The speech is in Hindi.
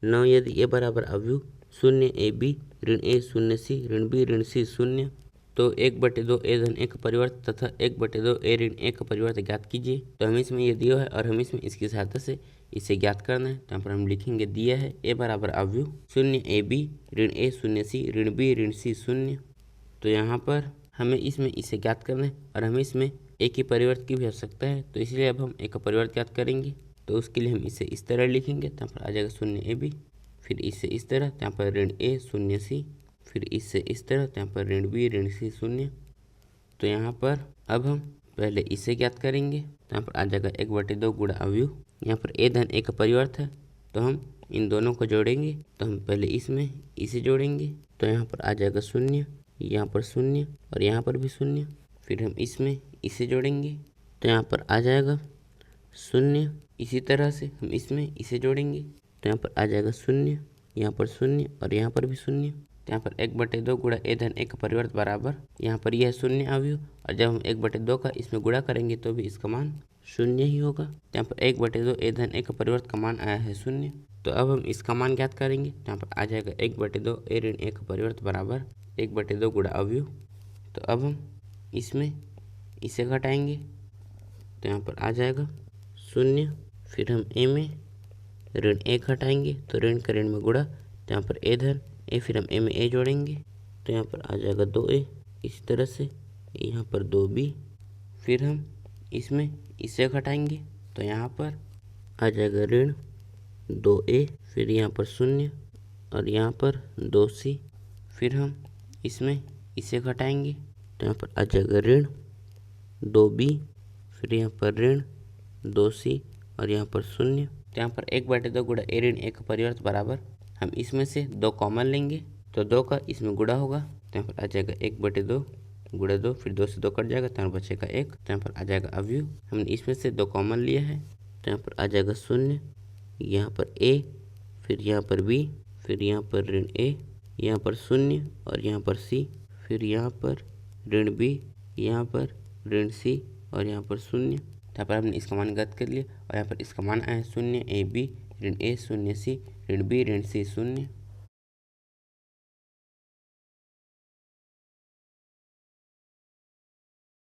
9 यदि ए बराबर अवयव 0 ए बी ऋण ए 0 सी ऋण बी ऋण सी 0 तो 1/2 ए धन ए का परिवर्त तथा 1/2 ए ऋण ए का परिवर्त ज्ञात कीजिए। तो हमें इसमें ये दिया है और हमें इसमें इसकी सहायता से इसे ज्ञात करना है। तो यहाँ पर हम लिखेंगे दिया है ए बराबर अवयव 0 ए बी ऋण ए 0 सी ऋण बी ऋण सी 0। तो यहाँ पर हमें इसमें इसे ज्ञात करना है और हमें इसमें ए की परिवर्त की भी आवश्यकता है। तो इसलिए अब हम ए का परिवर्त ज्ञात करेंगे। तो उसके लिए हम इसे इस तरह लिखेंगे। तो यहाँ पर आ जाएगा 0 ए बी, फिर इससे इस तरह, तो यहाँ पर ऋण ए 0 सी, फिर इससे इस तरह, तो यहाँ पर ऋण बी ऋण सी 0। तो यहाँ पर अब हम पहले इसे ज्ञात करेंगे। तो यहाँ पर आ जाएगा 1/2 गुणा अवयव। यहाँ पर ए धन ए का परिवर्त है तो हम इन दोनों को जोड़ेंगे। तो हम पहले इसमें इसे जोड़ेंगे। तो यहाँ पर आ जाएगा 0, यहाँ पर 0 और यहाँ पर भी 0। फिर हम इसमें इसे जोड़ेंगे तो यहाँ पर आ जाएगा 0। इसी तरह से हम इसमें इसे जोड़ेंगे तो यहाँ पर आ जाएगा 0, यहाँ पर 0 और यहाँ पर भी 0। तो यहाँ पर 1/2 गुणा ए धन ए का परिवर्त बराबर यहाँ पर यह 0 अवयव और जब हम 1/2 का इसमें गुणा करेंगे तो भी इसका मान 0 ही होगा। तो यहाँ पर 1/2 ए धन ए का परिवर्त का मान आया है 0। तो अब हम इसका मान ज्ञात करेंगे। तो यहाँ पर आ जाएगा 1/2 ए ऋण ए का परिवर्त बराबर 1/2 गुणा अवयव। तो अब हम इसमें इसे घटाएंगे तो यहाँ पर आ जाएगा 0। फिर हम ए में ऋण ए घटाएंगे तो ऋण का ऋण में गुणा, तो यहाँ पर ए धन ए, फिर हम ए में ए जोड़ेंगे तो यहाँ पर आ जाएगा 2a। इसी तरह से यहाँ पर 2b, फिर हम इसमें इसे घटाएंगे तो यहाँ पर आ जाएगा ऋण 2a, फिर यहाँ पर 0 और यहाँ पर 2c, फिर हम इसमें इसे घटाएंगे तो यहाँ पर आ जाएगा ऋण 2b, फिर यहाँ पर ऋण 2c और यहाँ पर 0। तो यहाँ पर 1/2 गुणा ए ऋण ए का परिवर्त बराबर हम इसमें से 2 कॉमन लेंगे तो 2 का इसमें गुणा होगा। तो यहाँ पर आ जाएगा 1/2 गुणा 2, फिर 2 से 2 कट जाएगा तो यहाँ बचेगा 1। तो यहाँ पर आ जाएगा अवयव, हमने इसमें से 2 कॉमन लिया है तो यहाँ पर आ जाएगा 0, यहाँ पर a, फिर यहाँ पर b, फिर यहाँ पर ऋण a, यहाँ पर 0 और यहाँ पर c, फिर यहाँ पर ऋण b, यहाँ पर ऋण c और यहाँ पर 0। यहाँ पर हमने इसका मान ज्ञात कर लिया और यहाँ पर इसका मान आया 0 ए बी ऋण ए 0 सी ऋण बी ऋण सी 0।